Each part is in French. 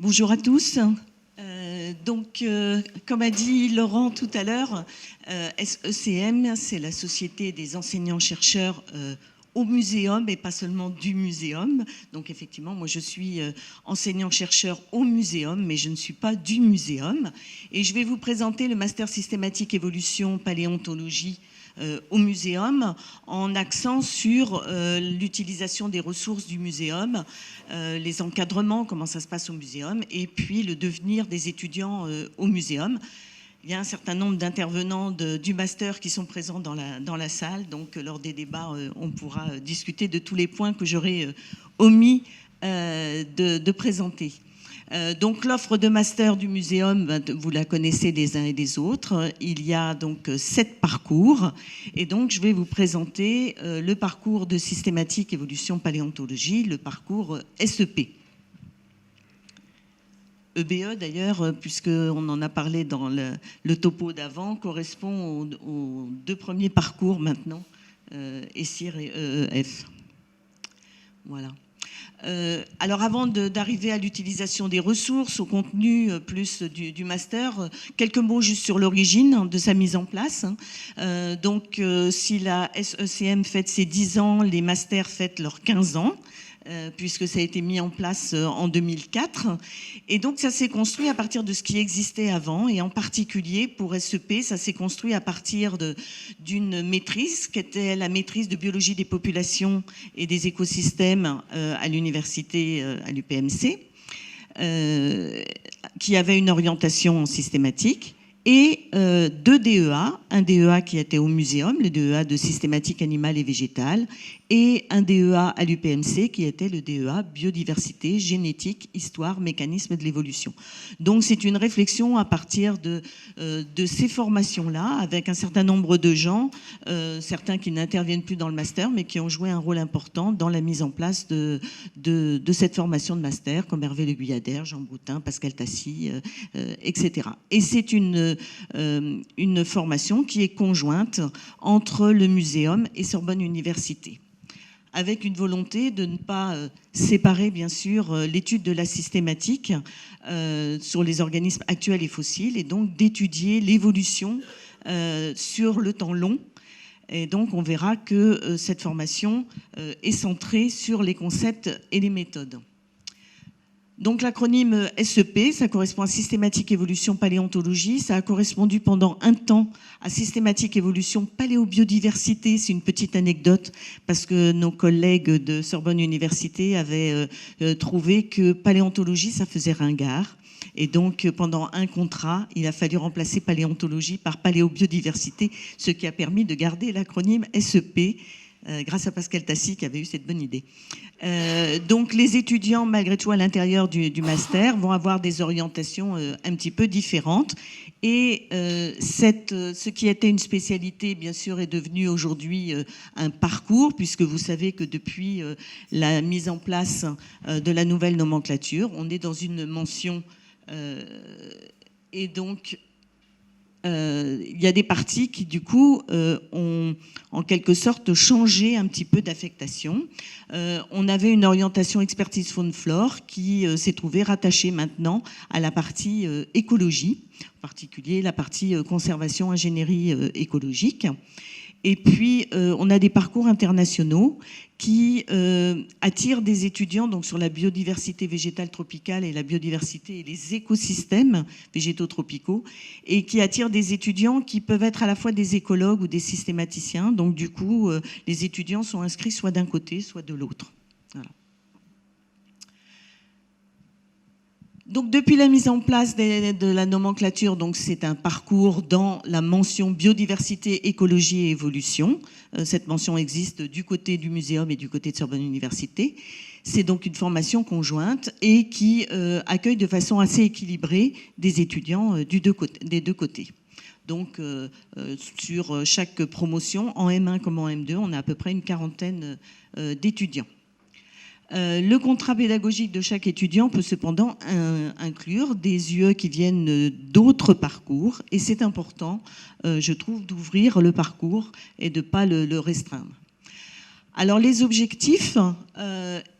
Bonjour à tous. Comme a dit Laurent tout à l'heure, SECM, c'est la Société des enseignants-chercheurs au muséum et pas seulement du muséum. Donc effectivement, moi je suis enseignant-chercheur au muséum, mais je ne suis pas du muséum. Et je vais vous présenter le Master Systématique Évolution Paléontologie au muséum, en accent sur l'utilisation des ressources du muséum, les encadrements, comment ça se passe au muséum, et puis le devenir des étudiants au muséum. Il y a un certain nombre d'intervenants du master qui sont présents dans la salle, donc lors des débats, on pourra discuter de tous les points que j'aurais omis de présenter. Donc l'offre de master du muséum, vous la connaissez les uns et les autres. Il y a donc 7 parcours. Et donc je vais vous présenter le parcours de systématique évolution paléontologie, le parcours SEP. EBE d'ailleurs, puisqu'on en a parlé dans le topo d'avant, correspond aux 2 premiers parcours maintenant, ESIR et EEF. Voilà. Alors avant d'arriver à l'utilisation des ressources, au contenu plus du master, quelques mots juste sur l'origine de sa mise en place. Si la SECM fête ses 10 ans, les masters fêtent leurs 15 ans. Puisque ça a été mis en place en 2004. Et donc, ça s'est construit à partir de ce qui existait avant. Et en particulier, pour SEP, ça s'est construit à partir d'une maîtrise, qui était la maîtrise de biologie des populations et des écosystèmes à l'université, à l'UPMC, qui avait une orientation systématique. Et 2 DEA, un DEA qui était au muséum, le DEA de systématique animale et végétale, et un DEA à l'UPMC qui était le DEA biodiversité, génétique, histoire, mécanisme de l'évolution. Donc c'est une réflexion à partir de ces formations-là, avec un certain nombre de gens, certains qui n'interviennent plus dans le master, mais qui ont joué un rôle important dans la mise en place de cette formation de master, comme Hervé Le Guyadère, Jean Broutin, Pascal Tassy, etc. Et c'est une formation qui est conjointe entre le muséum et Sorbonne Université, avec une volonté de ne pas séparer, bien sûr, l'étude de la systématique sur les organismes actuels et fossiles, et donc d'étudier l'évolution sur le temps long. Et donc, on verra que cette formation est centrée sur les concepts et les méthodes. Donc l'acronyme SEP, ça correspond à Systématique Évolution Paléontologie. Ça a correspondu pendant un temps à Systématique Évolution Paléobiodiversité. C'est une petite anecdote parce que nos collègues de Sorbonne Université avaient trouvé que paléontologie, ça faisait ringard. Et donc, pendant un contrat, il a fallu remplacer paléontologie par paléobiodiversité, ce qui a permis de garder l'acronyme SEP, grâce à Pascal Tassy qui avait eu cette bonne idée. Donc les étudiants, malgré tout, à l'intérieur du master, vont avoir des orientations un petit peu différentes. Et ce qui était une spécialité, bien sûr, est devenu aujourd'hui un parcours, puisque vous savez que depuis la mise en place de la nouvelle nomenclature, on est dans une mention et donc il y a des parties qui, du coup, ont en quelque sorte changé un petit peu d'affectation. On avait une orientation expertise faune-flore qui s'est trouvée rattachée maintenant à la partie écologie, en particulier la partie conservation, ingénierie écologique. Et puis, on a des parcours internationaux qui attirent des étudiants donc, sur la biodiversité végétale tropicale et la biodiversité et les écosystèmes végétaux tropicaux, et qui attirent des étudiants qui peuvent être à la fois des écologues ou des systématiciens. Donc, du coup, les étudiants sont inscrits soit d'un côté, soit de l'autre. Voilà. Donc, depuis la mise en place de la nomenclature, donc c'est un parcours dans la mention biodiversité, écologie et évolution. Cette mention existe du côté du muséum et du côté de Sorbonne Université. C'est donc une formation conjointe et qui accueille de façon assez équilibrée des étudiants des deux côtés. Donc, sur chaque promotion, en M1 comme en M2, on a à peu près une quarantaine d'étudiants. Le contrat pédagogique de chaque étudiant peut cependant inclure des UE qui viennent d'autres parcours, et c'est important, je trouve, d'ouvrir le parcours et de ne pas le restreindre. Alors les objectifs,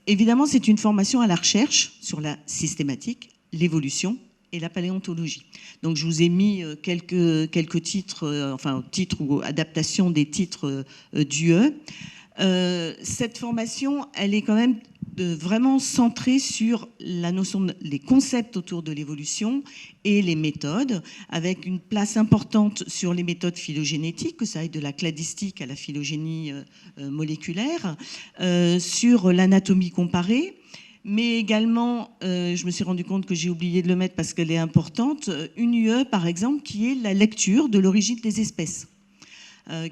évidemment, c'est une formation à la recherche sur la systématique, l'évolution et la paléontologie. Donc je vous ai mis quelques titres, enfin titres ou adaptations des titres d'UE. Cette formation, elle est quand même vraiment centrée sur la notion les concepts autour de l'évolution et les méthodes, avec une place importante sur les méthodes phylogénétiques, que ça aille de la cladistique à la phylogénie moléculaire, sur l'anatomie comparée, mais également, je me suis rendu compte que j'ai oublié de le mettre parce qu'elle est importante, une UE par exemple qui est la lecture de l'origine des espèces,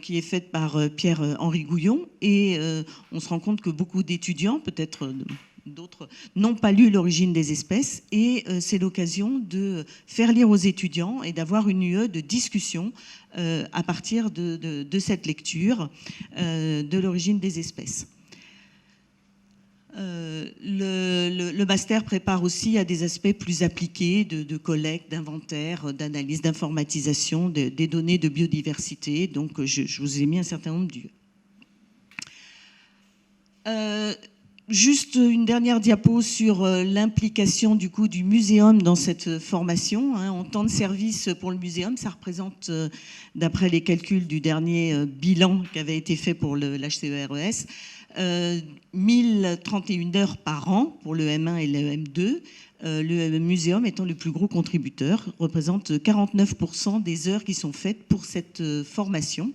qui est faite par Pierre-Henri Gouillon, et on se rend compte que beaucoup d'étudiants, peut-être d'autres, n'ont pas lu l'origine des espèces, et c'est l'occasion de faire lire aux étudiants et d'avoir une UE de discussion à partir de cette lecture de l'origine des espèces. Le master prépare aussi à des aspects plus appliqués de collecte, d'inventaire, d'analyse, d'informatisation des données de biodiversité. Donc, je vous ai mis un certain nombre d'UE. Juste une dernière diapo sur l'implication du coup du muséum dans cette formation. En temps de service pour le muséum, ça représente, d'après les calculs du dernier bilan qui avait été fait pour l'HCERES, 1031 heures par an pour le M1 et le M2. Le muséum étant le plus gros contributeur, représente 49% des heures qui sont faites pour cette formation.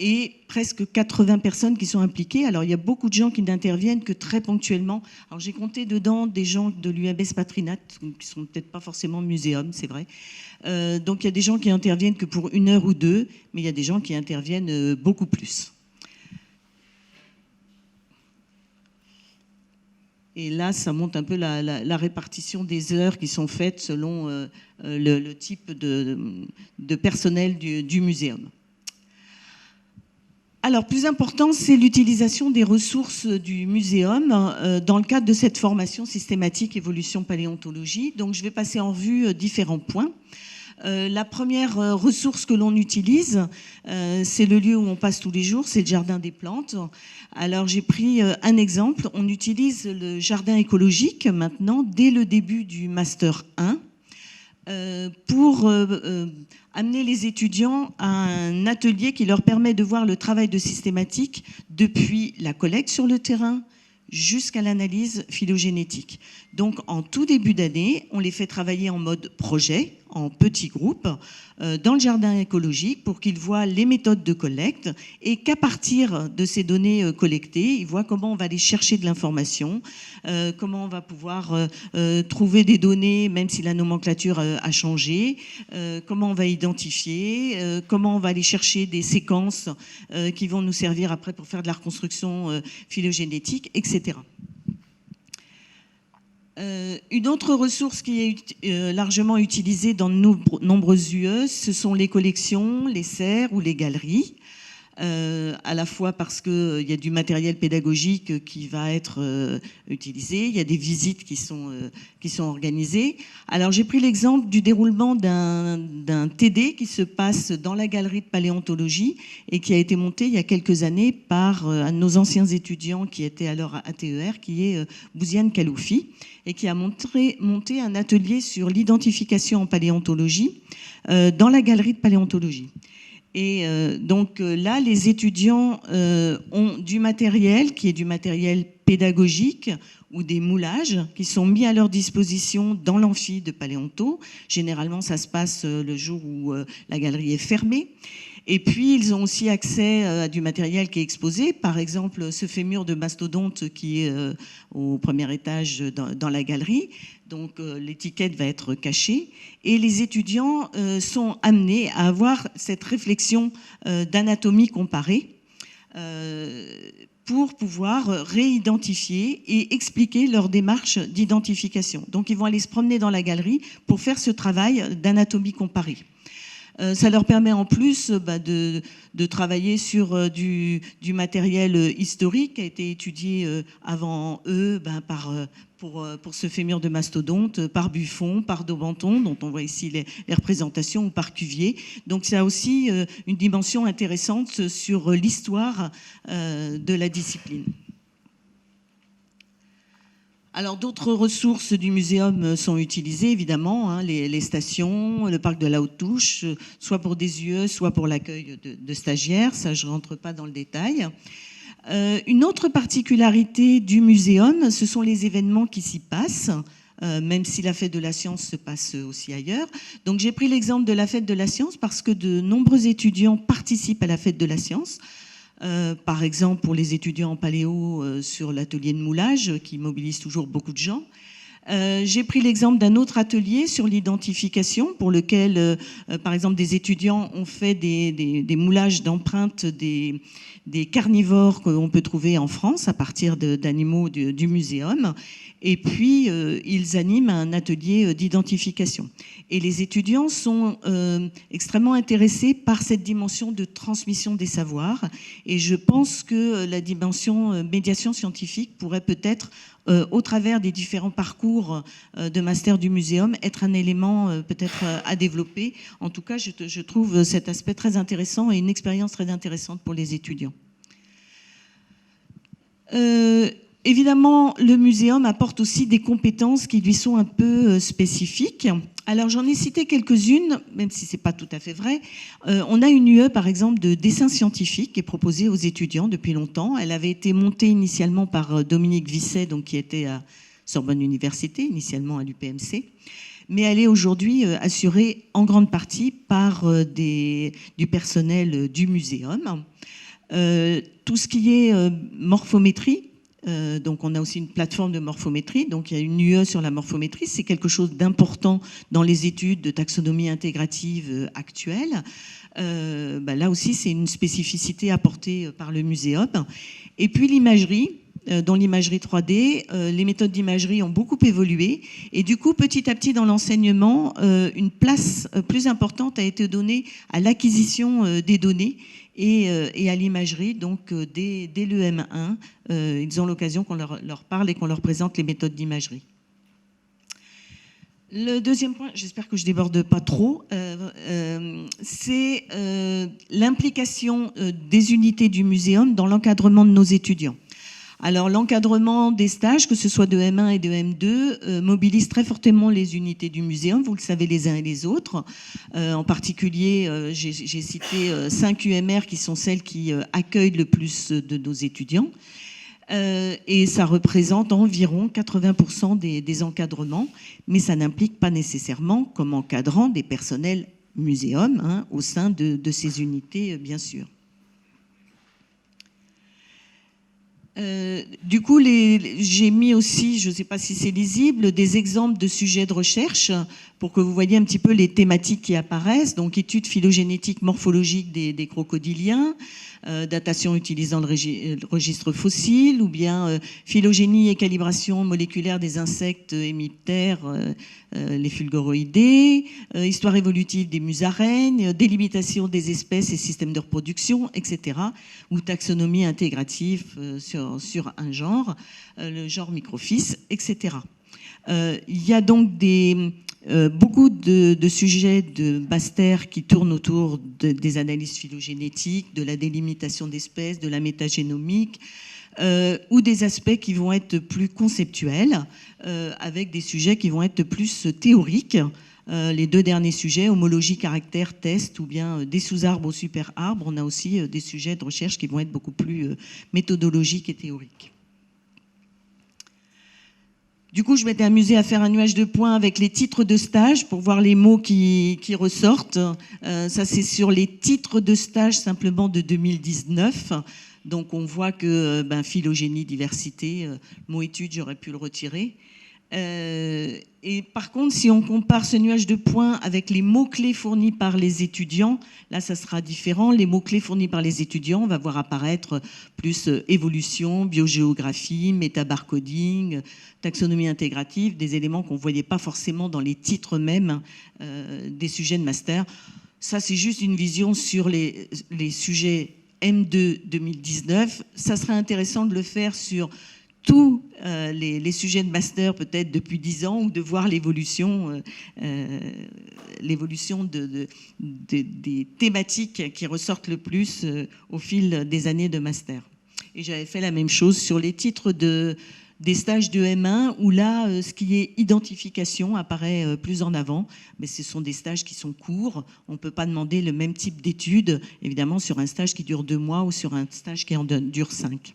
Et presque 80 personnes qui sont impliquées. Alors, il y a beaucoup de gens qui n'interviennent que très ponctuellement. Alors, j'ai compté dedans des gens de l'UABS Patrinat, qui sont peut-être pas forcément muséum, c'est vrai. Donc, il y a des gens qui interviennent que pour 1 heure ou 2, mais il y a des gens qui interviennent beaucoup plus. Et là, ça montre un peu la répartition des heures qui sont faites selon le type de personnel du muséum. Alors, plus important, c'est l'utilisation des ressources du muséum dans le cadre de cette formation systématique évolution paléontologie. Donc, je vais passer en revue différents points. La première ressource que l'on utilise, c'est le lieu où on passe tous les jours, c'est le jardin des plantes. Alors, j'ai pris un exemple. On utilise le jardin écologique maintenant, dès le début du Master 1, pour amener les étudiants à un atelier qui leur permet de voir le travail de systématique depuis la collecte sur le terrain jusqu'à l'analyse phylogénétique. Donc, en tout début d'année, on les fait travailler en mode projet, en petits groupes, dans le jardin écologique pour qu'ils voient les méthodes de collecte et qu'à partir de ces données collectées, ils voient comment on va aller chercher de l'information, comment on va pouvoir trouver des données même si la nomenclature a changé, comment on va identifier, comment on va aller chercher des séquences qui vont nous servir après pour faire de la reconstruction phylogénétique, etc. Une autre ressource qui est largement utilisée dans de nombreuses UE, ce sont les collections, les serres ou les galeries. À la fois parce qu'il y a du matériel pédagogique qui va être utilisé, il y a des visites qui sont organisées. Alors j'ai pris l'exemple du déroulement d'un TD qui se passe dans la galerie de paléontologie et qui a été monté il y a quelques années par un de nos anciens étudiants qui était alors à ATER, qui est Bouziane Kaloufi, et qui a monté un atelier sur l'identification en paléontologie dans la galerie de paléontologie. Et donc là, les étudiants ont du matériel qui est du matériel pédagogique ou des moulages qui sont mis à leur disposition dans l'amphi de Paléonto. Généralement, ça se passe le jour où la galerie est fermée. Et puis, ils ont aussi accès à du matériel qui est exposé. Par exemple, ce fémur de mastodonte qui est au premier étage dans la galerie. Donc, l'étiquette va être cachée. Et les étudiants sont amenés à avoir cette réflexion d'anatomie comparée pour pouvoir réidentifier et expliquer leur démarche d'identification. Donc, ils vont aller se promener dans la galerie pour faire ce travail d'anatomie comparée. Ça leur permet en plus de travailler sur du matériel historique qui a été étudié avant eux pour ce fémur de mastodonte, par Buffon, par Daubenton, dont on voit ici les représentations, ou par Cuvier. Donc ça a aussi une dimension intéressante sur l'histoire de la discipline. Alors d'autres ressources du muséum sont utilisées évidemment, hein, les stations, le parc de la Haute-Touche, soit pour des UE, soit pour l'accueil de stagiaires, ça je ne rentre pas dans le détail. Une autre particularité du muséum, ce sont les événements qui s'y passent. Même si la fête de la science se passe aussi ailleurs. Donc j'ai pris l'exemple de la fête de la science parce que de nombreux étudiants participent à la fête de la science. Par exemple, pour les étudiants en paléo sur l'atelier de moulage qui mobilise toujours beaucoup de gens. J'ai pris l'exemple d'un autre atelier sur l'identification pour lequel, par exemple, des étudiants ont fait des moulages d'empreintes des carnivores qu'on peut trouver en France à partir d'animaux du muséum. Et puis, ils animent un atelier d'identification. Et les étudiants sont extrêmement intéressés par cette dimension de transmission des savoirs. Et je pense que la dimension médiation scientifique pourrait peut-être, au travers des différents parcours de master du muséum, être un élément peut-être à développer. En tout cas, je trouve cet aspect très intéressant et une expérience très intéressante pour les étudiants. Évidemment, le muséum apporte aussi des compétences qui lui sont un peu spécifiques. Alors, j'en ai cité quelques-unes, même si ce n'est pas tout à fait vrai. On a une UE, par exemple, de dessin scientifique qui est proposée aux étudiants depuis longtemps. Elle avait été montée initialement par Dominique Visset, donc, qui était à Sorbonne Université, initialement à l'UPMC. Mais elle est aujourd'hui assurée en grande partie par du personnel du muséum. Tout ce qui est morphométrie, donc on a aussi une plateforme de morphométrie, donc il y a une UE sur la morphométrie, c'est quelque chose d'important dans les études de taxonomie intégrative actuelles. Là aussi c'est une spécificité apportée par le muséum. Et puis l'imagerie, dans l'imagerie 3D, les méthodes d'imagerie ont beaucoup évolué et du coup petit à petit dans l'enseignement, une place plus importante a été donnée à l'acquisition des données et à l'imagerie. Donc dès le M1, ils ont l'occasion qu'on leur parle et qu'on leur présente les méthodes d'imagerie. Le deuxième point, j'espère que je déborde pas trop, c'est l'implication des unités du muséum dans l'encadrement de nos étudiants. Alors l'encadrement des stages, que ce soit de M1 et de M2, mobilise très fortement les unités du muséum, vous le savez les uns et les autres. En particulier, j'ai cité 5 UMR qui sont celles qui accueillent le plus de nos étudiants. Et ça représente environ 80% des encadrements, mais ça n'implique pas nécessairement comme encadrant des personnels muséum hein, au sein de ces unités, bien sûr. Du coup, j'ai mis aussi, je ne sais pas si c'est lisible, des exemples de sujets de recherche pour que vous voyez un petit peu les thématiques qui apparaissent. Donc, études phylogénétiques morphologiques des crocodiliens, datation utilisant le registre fossile, ou bien phylogénie et calibration moléculaire des insectes hémiptères, les fulgoroïdés, histoire évolutive des musaraignes, délimitation des espèces et systèmes de reproduction, etc. Ou taxonomie intégrative sur un genre, le genre Microphis, etc. Il y a donc beaucoup de sujets de master qui tournent autour des analyses phylogénétiques, de la délimitation d'espèces, de la métagénomique, ou des aspects qui vont être plus conceptuels, avec des sujets qui vont être plus théoriques. Les deux derniers sujets, homologie, caractère, test, ou bien des sous-arbres aux super-arbres, on a aussi des sujets de recherche qui vont être beaucoup plus méthodologiques et théoriques. Du coup, je m'étais amusée à faire un nuage de points avec les titres de stage pour voir les mots qui ressortent. Ça, c'est sur les titres de stage simplement de 2019. Donc, on voit que phylogénie, diversité, mot étude, j'aurais pu le retirer. Et par contre, si on compare ce nuage de points avec les mots-clés fournis par les étudiants, là, ça sera différent. Les mots-clés fournis par les étudiants, on va voir apparaître plus évolution, biogéographie, métabarcoding, taxonomie intégrative, des éléments qu'on ne voyait pas forcément dans les titres même des sujets de master. Ça, c'est juste une vision sur les sujets M2 2019. Ça serait intéressant de le faire sur tous les sujets de master peut-être depuis 10 ans ou de voir l'évolution des thématiques qui ressortent le plus au fil des années de master. Et j'avais fait la même chose sur les titres de des stages de M1 où là, ce qui est identification apparaît plus en avant, mais ce sont des stages qui sont courts. On ne peut pas demander le même type d'études, évidemment, sur un stage qui dure 2 mois ou sur un stage qui en dure 5.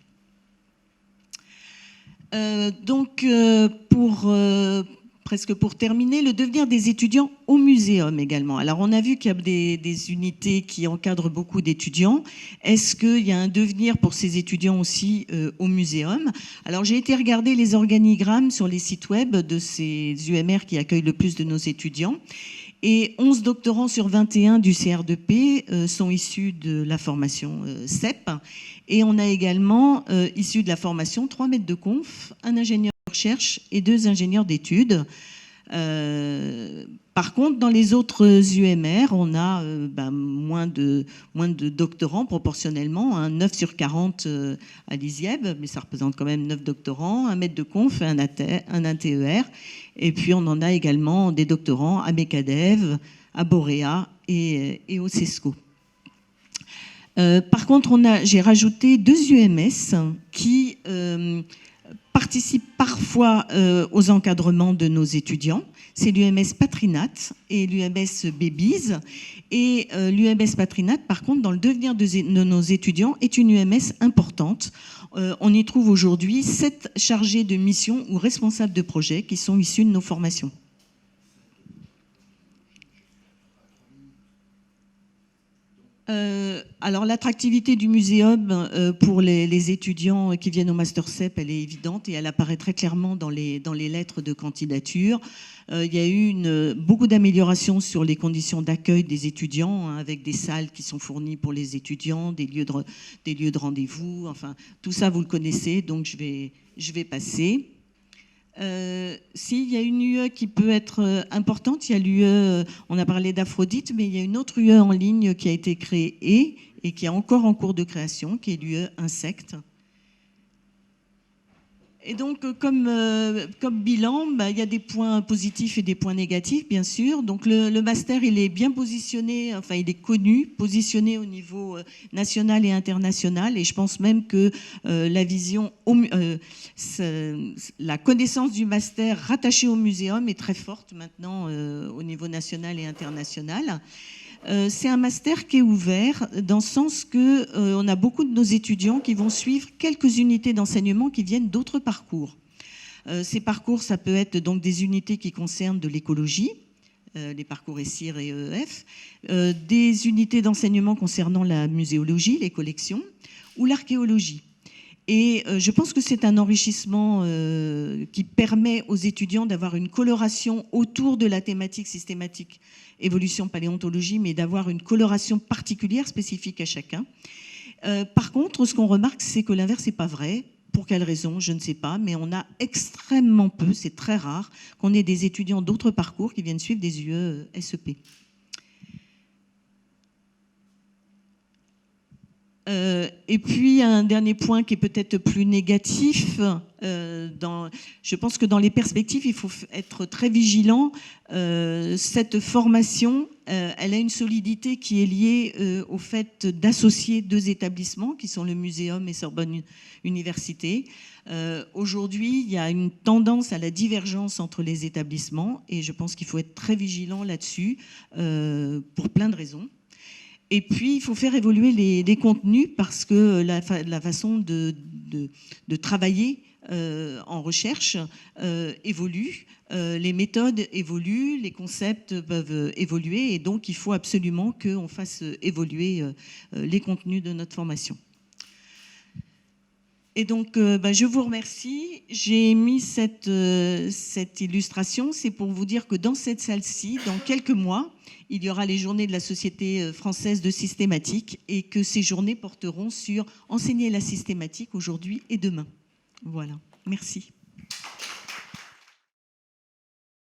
Presque pour terminer, le devenir des étudiants au muséum également. Alors, on a vu qu'il y a des unités qui encadrent beaucoup d'étudiants. Est-ce qu'il y a un devenir pour ces étudiants aussi au muséum? Alors, j'ai été regarder les organigrammes sur les sites web de ces UMR qui accueillent le plus de nos étudiants. Et 11 doctorants sur 21 du CR2P sont issus de la formation CEP. Et on a également, issus de la formation, 3 maîtres de conf, un ingénieur de recherche et 2 ingénieurs d'études. Par contre, dans les autres UMR, on a moins de doctorants proportionnellement, 9 sur 40 à l'ISIEB, mais ça représente quand même 9 doctorants, un maître de conf et un ATER. Et puis on en a également des doctorants à MECADEV, à Boréa et au CESCO. Par contre, j'ai rajouté 2 UMS qui participent parfois aux encadrements de nos étudiants. C'est l'UMS Patrinat et l'UMS Babies. Et l'UMS Patrinat, par contre, dans le devenir de nos étudiants, est une UMS importante. On y trouve aujourd'hui 7 chargés de mission ou responsables de projet qui sont issus de nos formations. Alors l'attractivité du muséum pour les étudiants qui viennent au Master CEP, elle est évidente et elle apparaît très clairement dans les lettres de candidature. Il y a eu beaucoup d'améliorations sur les conditions d'accueil des étudiants, avec des salles qui sont fournies pour les étudiants, des lieux de rendez-vous, enfin tout ça vous le connaissez, donc je vais passer. Il y a une UE qui peut être importante, il y a l'UE, on a parlé d'Aphrodite, mais il y a une autre UE en ligne qui a été créée et qui est encore en cours de création, qui est l'UE Insectes. Et donc, comme bilan, il y a des points positifs et des points négatifs, bien sûr. Donc, le master, il est bien positionné, enfin, il est connu, positionné au niveau national et international. Et je pense même que la vision, la connaissance du master rattaché au muséum est très forte maintenant au niveau national et international. C'est un master qui est ouvert dans le sens qu'on a beaucoup de nos étudiants qui vont suivre quelques unités d'enseignement qui viennent d'autres parcours. Ces parcours, ça peut être donc des unités qui concernent de l'écologie, les parcours ESIR et EEF, des unités d'enseignement concernant la muséologie, les collections, ou l'archéologie. Et je pense que c'est un enrichissement qui permet aux étudiants d'avoir une coloration autour de la thématique systématique évolution paléontologie, mais d'avoir une coloration particulière, spécifique à chacun. Par contre, ce qu'on remarque, c'est que l'inverse n'est pas vrai. Pour quelle raison, je ne sais pas, mais on a extrêmement peu, c'est très rare, qu'on ait des étudiants d'autres parcours qui viennent suivre des UE SEP. Et puis un dernier point qui est peut-être plus négatif, je pense que dans les perspectives, il faut être très vigilant. Cette formation, elle a une solidité qui est liée au fait d'associer 2 établissements qui sont le Muséum et Sorbonne Université. Aujourd'hui, il y a une tendance à la divergence entre les établissements et je pense qu'il faut être très vigilant là-dessus pour plein de raisons. Et puis, il faut faire évoluer les contenus parce que la façon de travailler en recherche évolue, les méthodes évoluent, les concepts peuvent évoluer et donc il faut absolument qu'on fasse évoluer les contenus de notre formation. Et donc, je vous remercie. J'ai mis cette illustration, c'est pour vous dire que dans cette salle-ci, dans quelques mois, il y aura les journées de la Société française de systématique et que ces journées porteront sur enseigner la systématique aujourd'hui et demain. Voilà, merci.